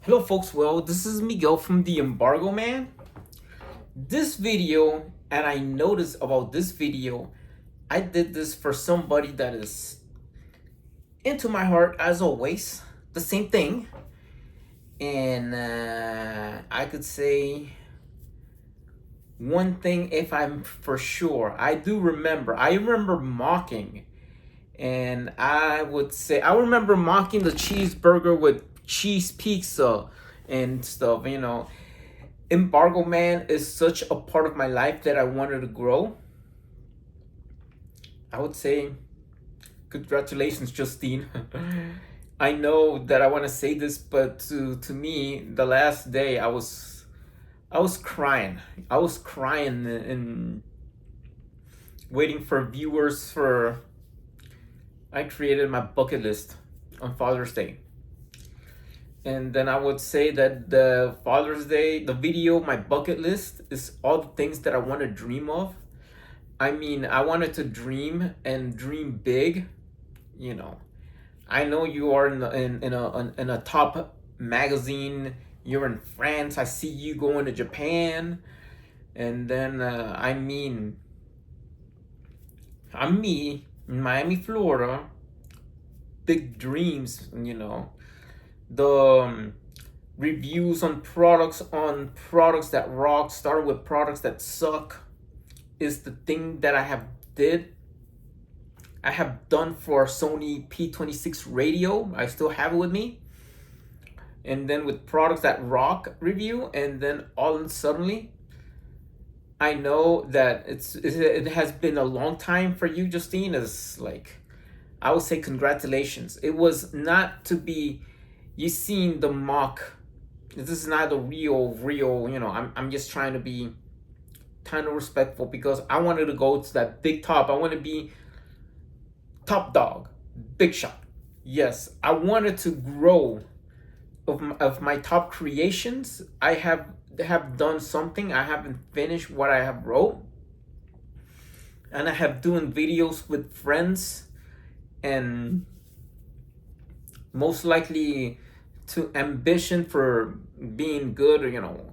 Hello folks, well this is Miguel from the Embargo Man. This video, and I noticed about this video, I did this for somebody that is into my heart as always, the same thing. And I could say one thing if I'm for sure. I remember mocking, and I would say I remember mocking the cheeseburger with cheese pizza and stuff. Embargo Man is such a part of my life that I wanted to grow. I would say congratulations, Justine. I know that I want to say this, but to me, the last day I was crying. I was crying and waiting for viewers for. I created my bucket list on Father's Day. And then I would say that the Father's Day, the video, my bucket list is all the things that I want to dream of. I mean, I wanted to dream and dream big. You know, I know you are in a top magazine. You're in France. I see you going to Japan, and then I'm me in Miami, Florida. Big dreams. The reviews on products that rock, started with products that suck, is the thing that I have done for Sony P26 radio. I still have it with me. And then with products that rock review, and then all suddenly I know that it has been a long time for you, Justine. Is like, I would say congratulations. It was not to be. You seen the mock. This is not the real. I'm just trying to be kind of respectful because I wanted to go to that big top. I want to be top dog, big shot. Yes, I wanted to grow of my top creations. I have done something. I haven't finished what I have wrote, and I have doing videos with friends, and most likely to ambition for being good, or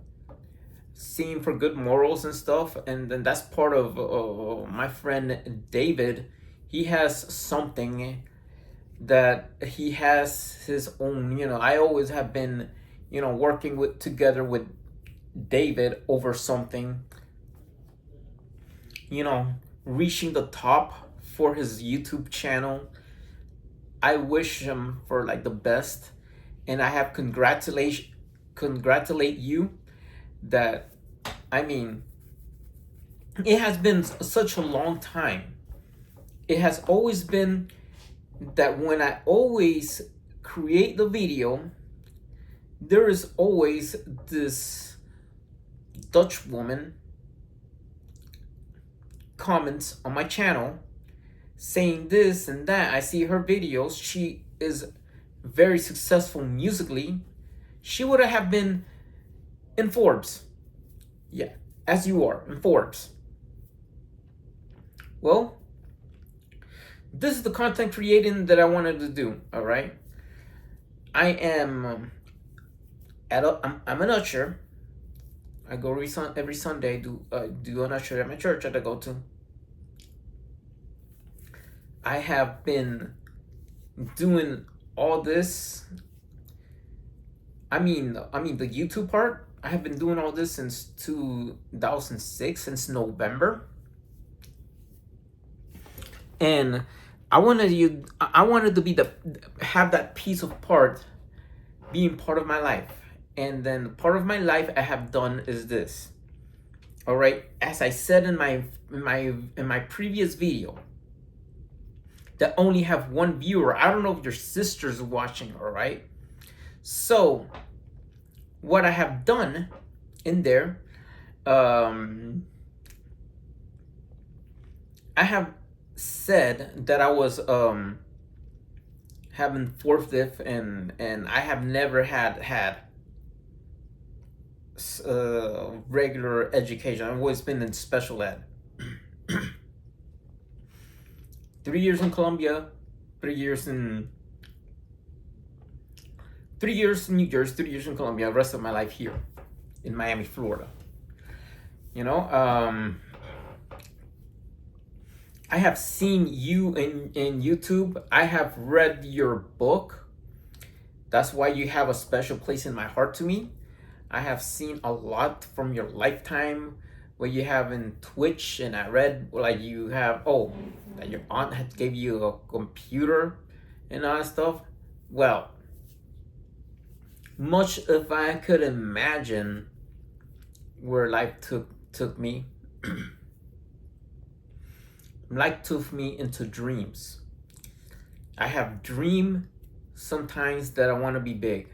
seeing for good morals and stuff. And then that's part of my friend David. He has something that he has his own. I always have been working with together with David over something, reaching the top for his YouTube channel. I wish him for like the best, and I have congratulate you. That, I mean, it has been such a long time. It has always been that when I always create the video, there is always this Dutch woman comments on my channel saying this and that. I see her videos. She is very successful musically. She would have been in Forbes. Yeah, as you are in Forbes. Well, this is the content creating that I wanted to do. All right. I am I'm an usher. I go every Sunday do an usher at my church that I go to. I have been doing all this. I mean the YouTube part. I have been doing all this since 2006, since November. And I wanted to be have that piece of part being part of my life. And then part of my life I have done is this. All right, as I said in my previous video, that only have one viewer. I don't know if your sister's watching, all right? So what I have done in there, I have said that I was having fourth diff, and I have never had regular education. I've always been in special ed. 3 years in Colombia, 3 years in 3 years in New Jersey, 3 years in Colombia, the rest of my life here in Miami, Florida. You know, I have seen you in YouTube. I have read your book. That's why you have a special place in my heart to me. I have seen a lot from your lifetime, what you have in Twitch, and I read like you have, that your aunt had gave you a computer and all that stuff. Well, much if I could imagine where life took me, life took me into dreams. I have dream sometimes that I want to be big.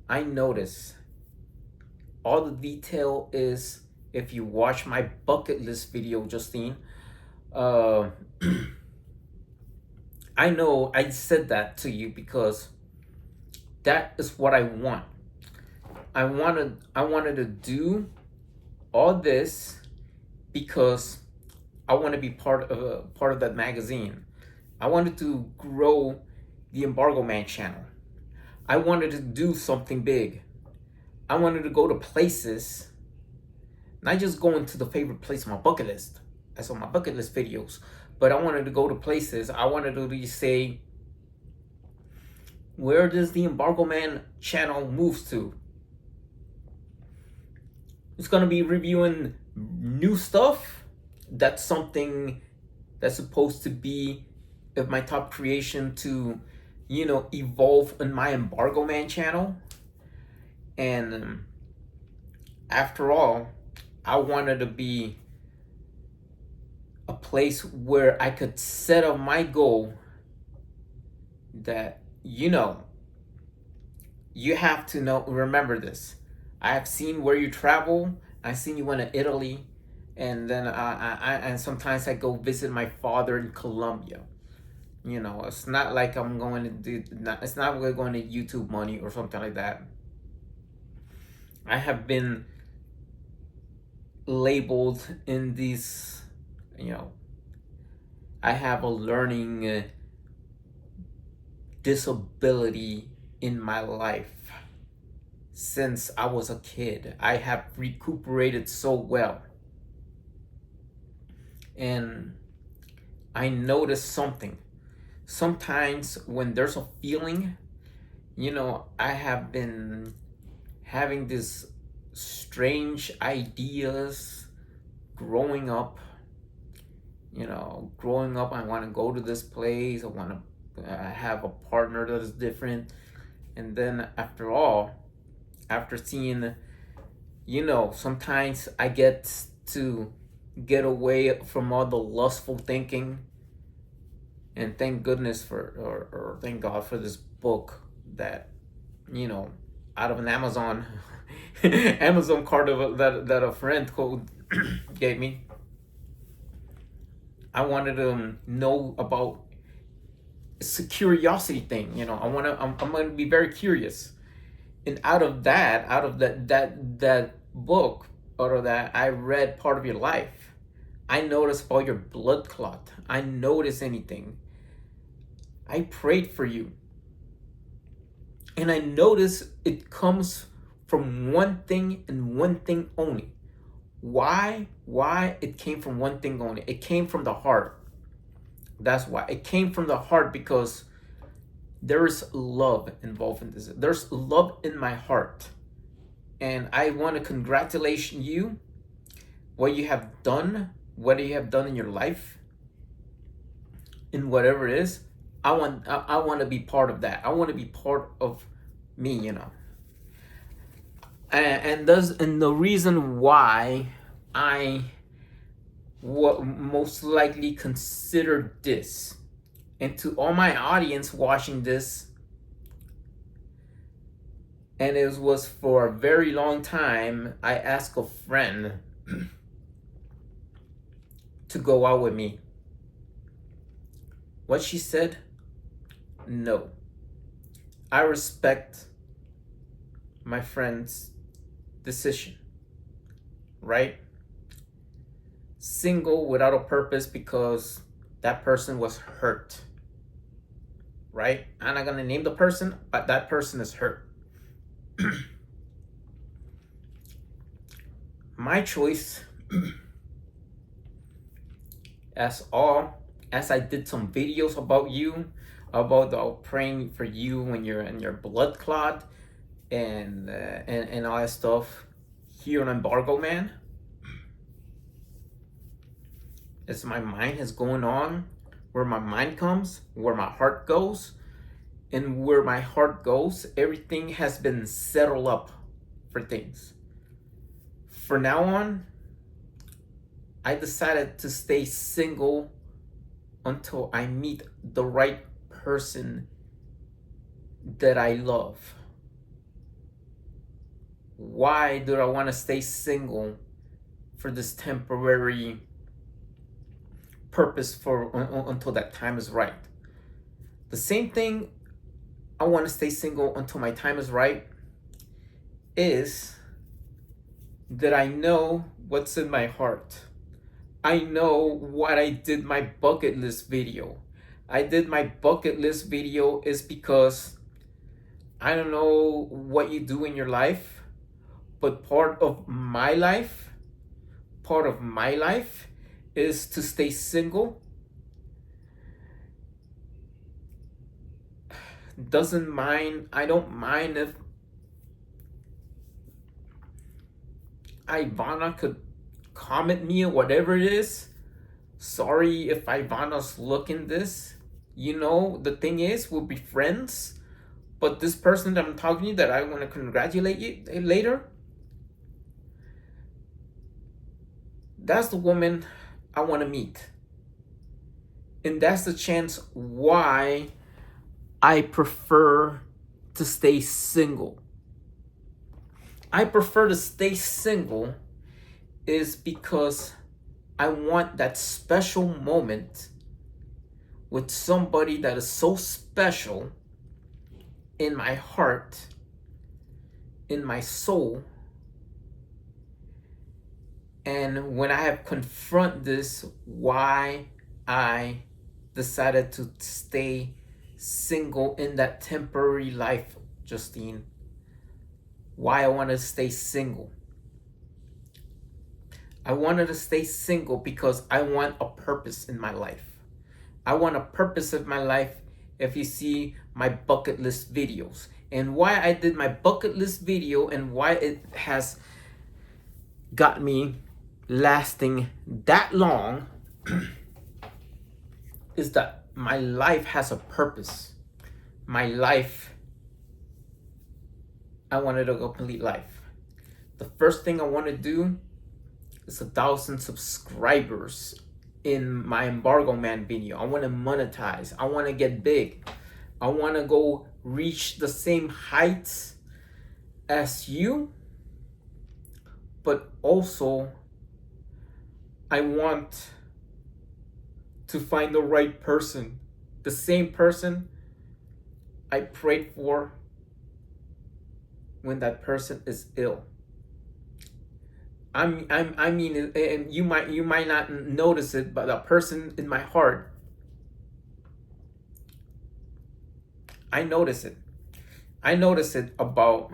I notice all the detail is, if you watch my bucket list video, Justine, I know I said that to you because that is what I want. I wanted to do all this because I want to be part of that magazine. I wanted to grow the Embargo Man channel. I wanted to do something big. I wanted to go to places, not just going to the favorite place on my bucket list. That's on my bucket list videos. But I wanted to go to places. I wanted to say, where does the Embargo Man channel move to? It's going to be reviewing new stuff. That's something that's supposed to be of my top creation to, evolve in my Embargo Man channel. And after all, I wanted to be a place where I could set up my goal that, you have to remember this. I have seen where you travel. I've seen you went to Italy, and then and sometimes I go visit my father in Colombia. It's not like I'm going to do. It's not like going to YouTube money or something like that. I have been labeled in these. I have a learning disability in my life. Since I was a kid, I have recuperated so well. And I noticed something. Sometimes when there's a feeling, I have been having these strange ideas growing up. I want to go to this place. I want to have a partner that is different. And then after seeing, sometimes I get to get away from all the lustful thinking. And thank goodness or thank God for this book that, out of an Amazon Amazon card that a friend gave me. I wanted to know about. It's a curiosity thing, I'm going to be very curious. And out of that book, out of that, I read part of your life. I noticed about your blood clot. I noticed anything. I prayed for you. And I noticed it comes from one thing and one thing only. Why it came from one thing only? It came from the heart. That's why. It came from the heart because there's love involved in this. There's love in my heart. And I want to congratulate you, what you have done in your life, in whatever it is. I want to be part of that. I want to be part of me, And the reason why I most likely considered this, and to all my audience watching this, and it was for a very long time, I asked a friend to go out with me. What she said? No. I respect my friend's decision, right? Single without a purpose because that person was hurt. right? I'm not gonna name the person, but that person is hurt. My choice, as I did some videos about you, about praying for you when you're in your blood clot, and all that stuff here on Embargo Man. As my mind is going on, where my mind comes, where my heart goes, and where my heart goes, everything has been settled up for things. For now on, I decided to stay single until I meet the right person that I love. Why do I want to stay single for this temporary purpose until that time is right? The same thing I want to stay single until my time is right is that I know what's in my heart. I know what I did my bucket list video. I did my bucket list video is because I don't know what you do in your life, but part of my life is to stay single. I don't mind if Ivana could comment me or whatever it is. Sorry if Ivana's looking this. The thing is, we'll be friends. But this person that I'm talking to, that I want to congratulate you later, that's the woman I want to meet. And that's the chance why I prefer to stay single. I prefer to stay single is because I want that special moment with somebody that is so special in my heart, in my soul. And when I have confront this, why I decided to stay single in that temporary life, Justine. Why I want to stay single. I wanted to stay single because I want a purpose in my life. I want a purpose in my life. If you see my bucket list videos, and why I did my bucket list video and why it has got me lasting that long is that my life has a purpose. My life, I wanted a complete life. The first thing I want to do is 1,000 subscribers in my Embargo Man video. I want to monetize. I want to get big. I want to go reach the same heights as you, but also I want to find the right person, the same person I prayed for when that person is ill. I mean, and you might not notice it, but the person in my heart, I notice it. I notice it about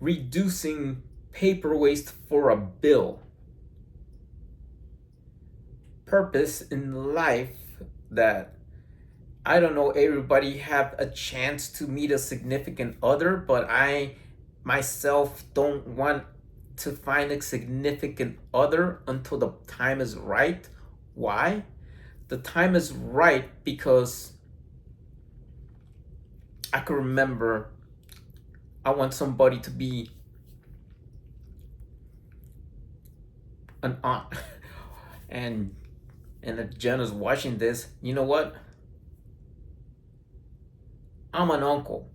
reducing paper waste for a bill. Purpose in life that I don't know, everybody have a chance to meet a significant other, but I myself don't want to find a significant other until the time is right. Why? The time is right because I can remember I want somebody to be an aunt. and if Jenna's watching this, you know what? I'm an uncle.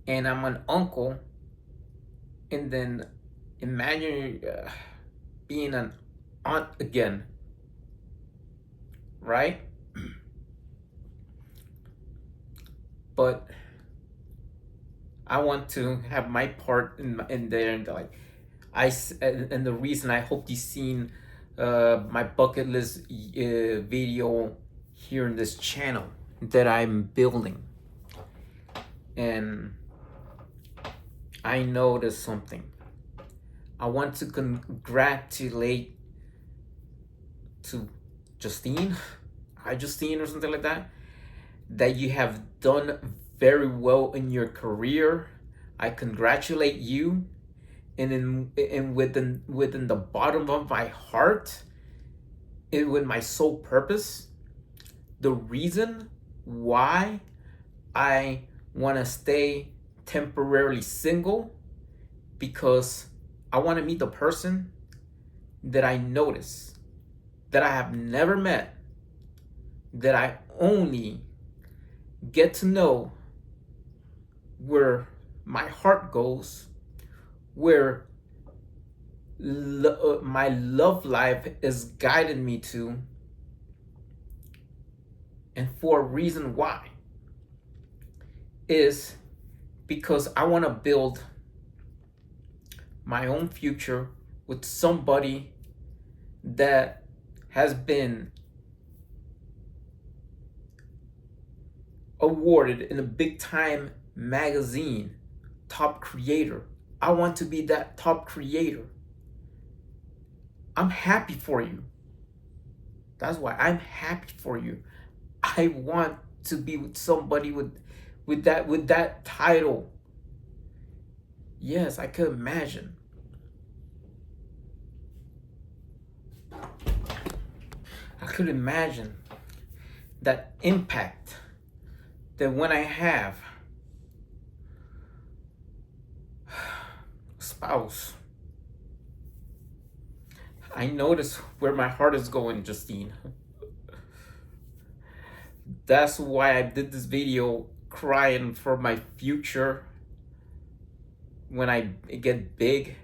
And I'm an uncle. And then imagine being an aunt again. Right? But I want to have my part in there, and like and the reason I hope you've seen my bucket list video here in this channel that I'm building. And I noticed something. I want to congratulate to Justine, iJustine or something like that you have done very well in your career. I congratulate you, and within the bottom of my heart, and with my sole purpose, the reason why I want to stay temporarily single, because I want to meet the person that I notice, that I have never met, that I only get to know where my heart goes, where my love life is guiding me to, and for a reason why is because I want to build my own future with somebody that has been awarded in a big time magazine, top creator. I want to be that top creator. I'm happy for you. That's why I'm happy for you. I want to be with somebody with that title. Yes, I could imagine. I could imagine that impact that when I have a spouse. I notice where my heart is going, Justine. That's why I did this video crying for my future when I get big.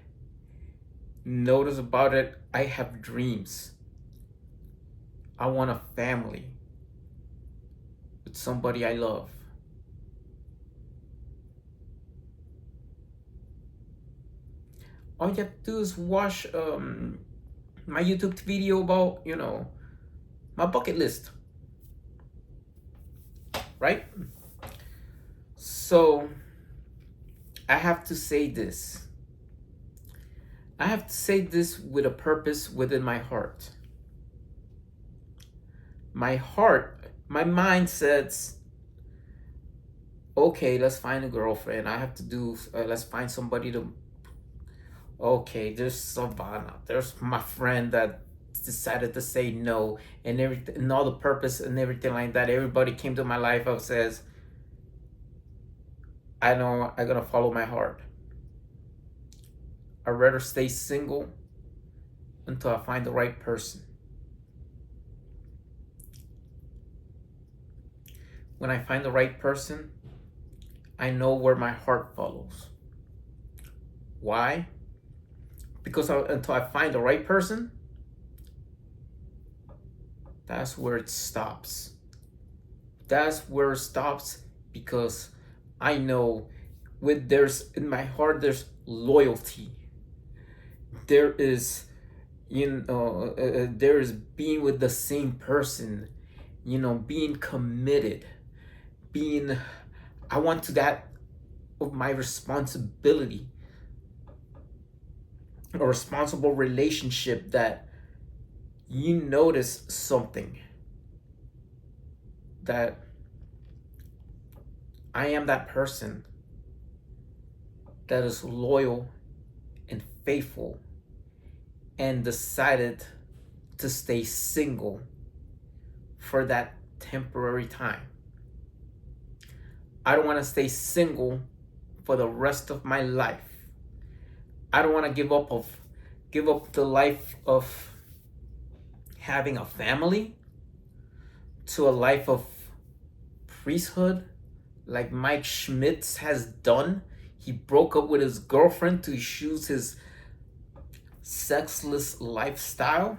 Notice about it, I have dreams. I want a family with somebody I love. All you have to do is watch my YouTube video about, my bucket list. Right? So, I have to say this. I have to say this with a purpose within my heart. My heart, my mind says, okay, let's find a girlfriend. I have to do, let's find somebody to, okay, there's Savannah. There's my friend that decided to say no, and everything, and all the purpose and everything like that. Everybody came to my life and says, I know I'm gonna follow my heart. I'd rather stay single until I find the right person. When I find the right person, I know where my heart follows. Why? Because until I find the right person, that's where it stops. That's where it stops, because I know in my heart there's loyalty. There is, there is being with the same person, being committed, I want to that of my responsibility, a responsible relationship that you notice something, that I am that person that is loyal and faithful and decided to stay single for that temporary time. I don't want to stay single for the rest of my life. I don't want to give up the life of having a family to a life of priesthood, like Mike Schmitz has done. He broke up with his girlfriend to choose his sexless lifestyle,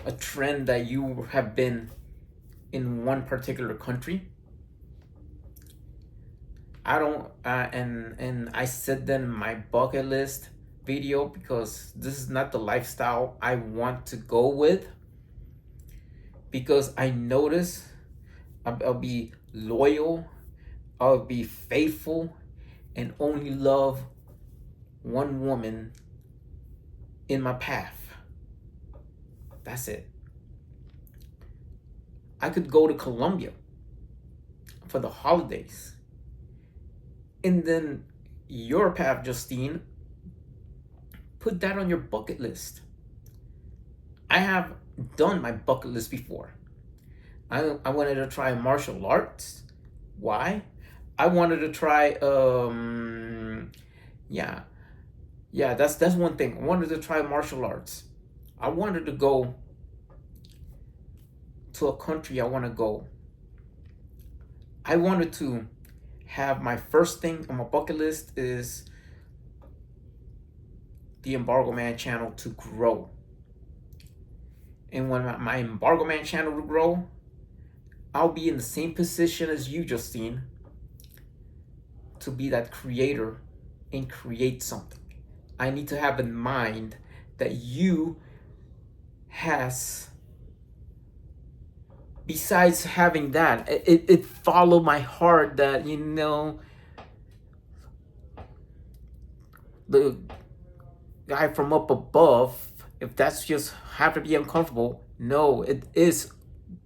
a trend that you have been in one particular country. I don't, and I said that in my bucket list video, because this is not the lifestyle I want to go with. because I notice I'll be loyal, I'll be faithful, and only love one woman in my path. That's it. I could go to Colombia for the holidays. And then your path, Justine, put that on your bucket list. I have done my bucket list before. I wanted to try martial arts. Why? I wanted to try that's one thing. I wanted to try martial arts. I wanted to go to a country I want to go. I wanted to have my first thing on my bucket list is the Embargo Man channel to grow. And when my Embargo Man channel will grow, I'll be in the same position as you, Justine, to be that creator and create something. I need to have in mind that you has, besides having that, it followed my heart that, you know, the guy from up above, if that's just have to be uncomfortable, no, it is,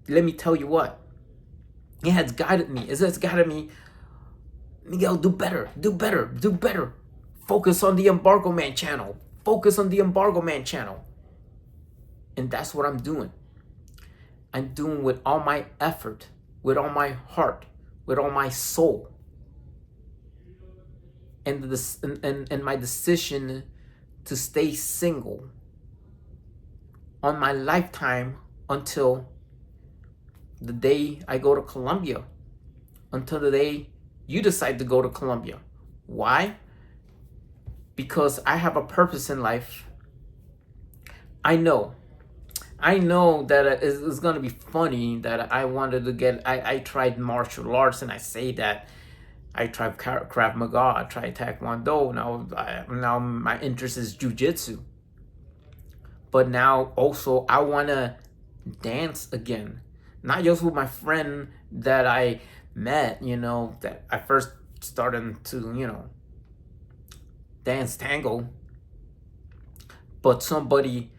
let me tell you what, it has guided me. It has guided me, Miguel, do better, do better, do better. Focus on the Embargo Man channel. Focus on the Embargo Man channel. And that's what I'm doing. I'm doing with all my effort, with all my heart, with all my soul. And my decision to stay single on my lifetime until the day I go to Colombia, until the day you decide to go to Colombia. Why? Because I have a purpose in life. I know that it's going to be funny that I wanted to get, I tried martial arts, and I say that I tried Krav Maga, I tried Taekwondo, now my interest is Jiu-Jitsu. But now also I want to dance again. Not just with my friend that I met, you know, that I first started to, you know, dance tango, but somebody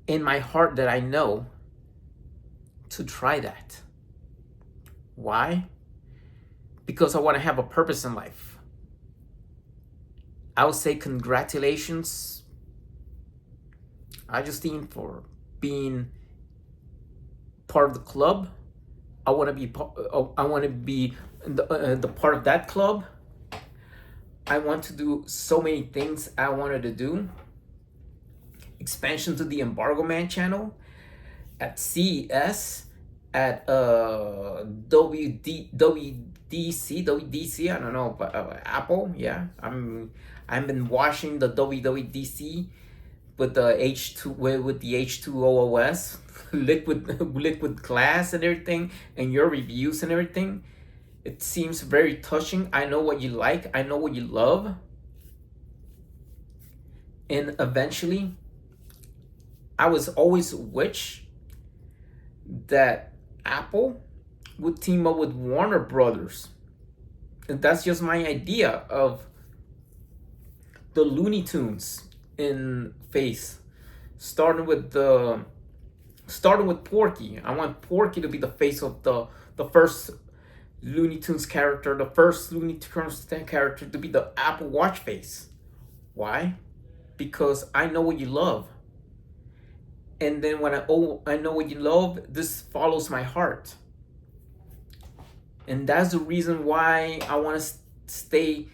in my heart that I know to try that. Why? Because I want to have a purpose in life. I would say congratulations, iJustine, for being part of the club. I want to be the part of that club. I want to do so many things I wanted to do. Expansion to the Embargo Man channel, at CES, at WWDC, I don't know, but Apple, yeah. I've been watching the WWDC with the H2O OS, liquid glass and everything, and your reviews and everything. It seems very touching. I know what you like. I know what you love. And eventually, I was always wish that Apple would team up with Warner Brothers. And that's just my idea of the Looney Tunes in face. Starting with Porky. I want Porky to be the face of the first Looney Tunes character, the first Looney Tunes character to be the Apple Watch face. Why? Because I know what you love. And then when I know what you love, this follows my heart. And that's the reason why I want to stay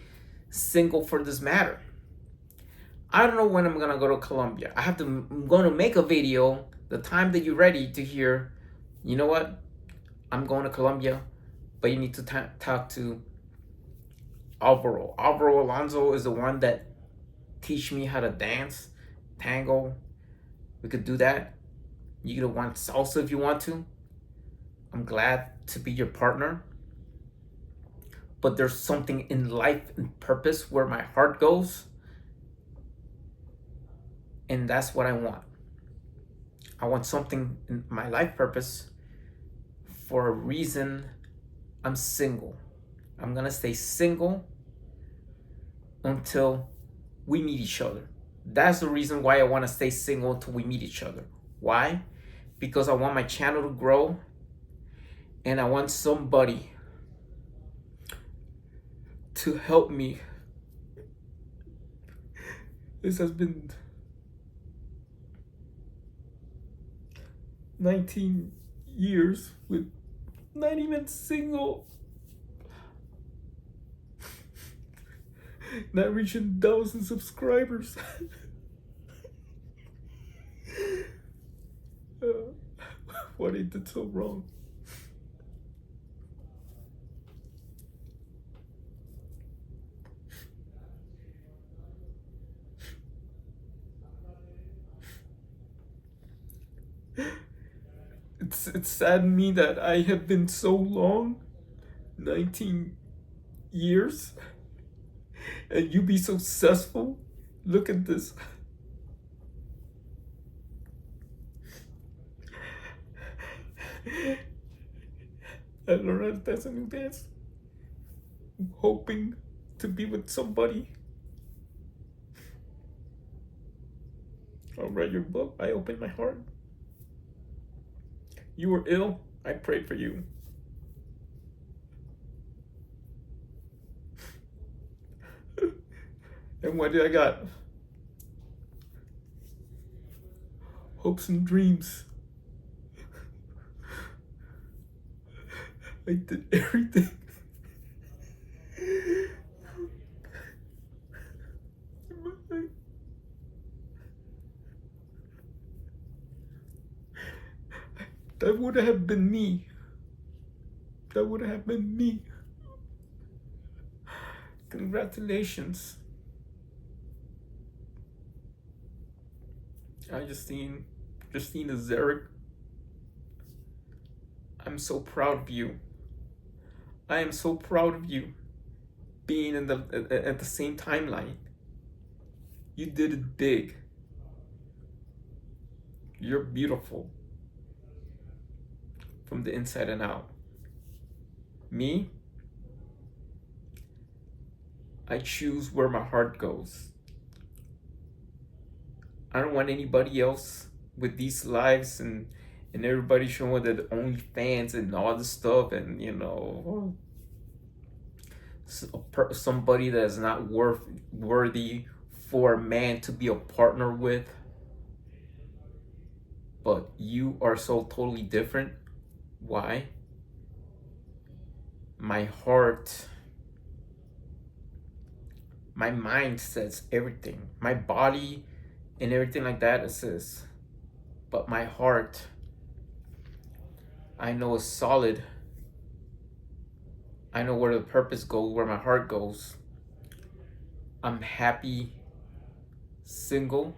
single for this matter. I don't know when I'm gonna go to Colombia. I'm gonna make a video the time that you're ready to hear, you know what, I'm going to Colombia, but you need to talk to Alvaro. Alvaro Alonso is the one that teach me how to dance, tango. We could do that. You could want salsa if you want to. I'm glad to be your partner. But there's something in life and purpose where my heart goes. And that's what I want. I want something in my life purpose for a reason, I'm single. I'm gonna stay single until we meet each other. That's the reason why I want to stay single until we meet each other. Why? Because I want my channel to grow and I want somebody to help me. This has been 19 years with not even single, not reaching 1,000 subscribers. What I did so wrong. It's saddened me that I have been so long, 19 years, and you be so successful. Look at this. I learned how to dance a new dance. I'm hoping to be with somebody. I'll write your book. I opened my heart. You were ill. I prayed for you. And what did I got? Hopes and dreams. I did everything. That would have been me. That would have been me. Congratulations. Justine Ezarik. I'm so proud of you. I am so proud of you being in at the same timeline. You did it big. You're beautiful from the inside and out. Me, I choose where my heart goes. I don't want anybody else with these lives and everybody showing that OnlyFans and all this stuff, and somebody that is not worthy for a man to be a partner with. But you are so totally different. Why? My heart, my mind says everything. My body and everything like that, it says. But my heart, I know is solid. I know where the purpose goes, where my heart goes. I'm happy, single.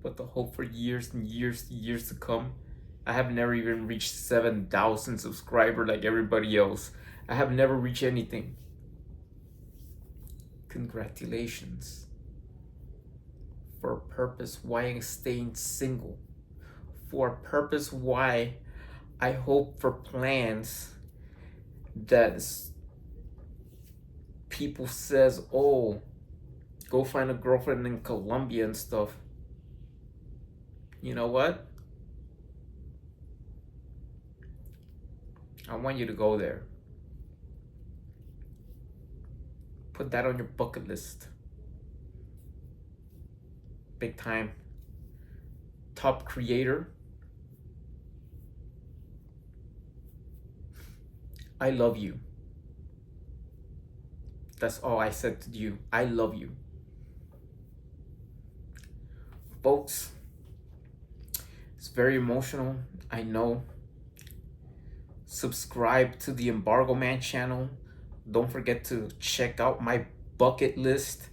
But the hope for years and years to come. I have never even reached 7,000 subscribers like everybody else. I have never reached anything. Congratulations. For a purpose why I'm staying single. For a purpose why I hope for plans that people says, oh, go find a girlfriend in Colombia and stuff. You know what? I want you to go there. Put that on your bucket list. Big time. Top creator. I love you. That's all I said to you. I love you. Folks, it's very emotional, I know. Subscribe to the Embargo Man channel. Don't forget to check out my bucket list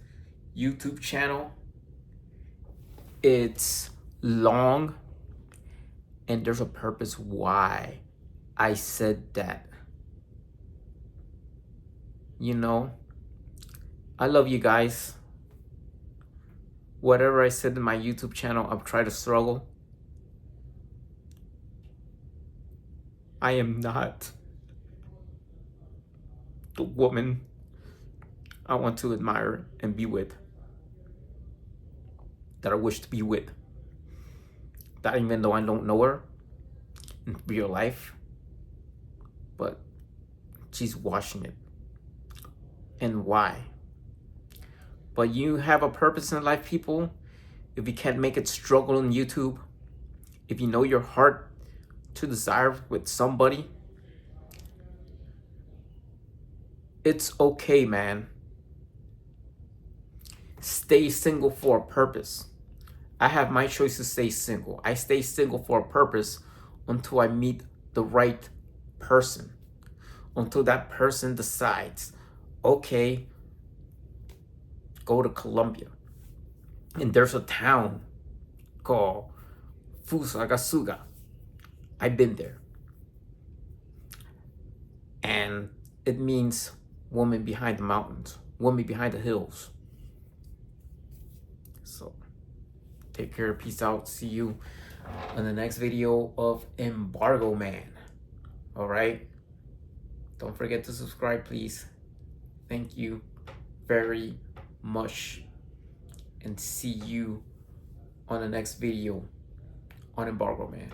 YouTube channel. It's long and there's a purpose why I said that. I love you guys. Whatever I said in my YouTube channel, I've tried to struggle. I am not the woman I want to admire and be with, that I wish to be with. That even though I don't know her in real life, but she's watching it. And why? But you have a purpose in life, people. If you can't make it struggle on YouTube, if you know your heart to desire with somebody, it's okay, man. Stay single for a purpose. I have my choice to stay single. I stay single for a purpose until I meet the right person. Until that person decides, okay, go to Colombia. And there's a town called Fusagasugá. I've been there. And it means woman behind the mountains, woman behind the hills. So take care, peace out, see you on the next video of Embargo Man. All right, don't forget to subscribe, please. Thank you very much, and see you on the next video on Embargo Man.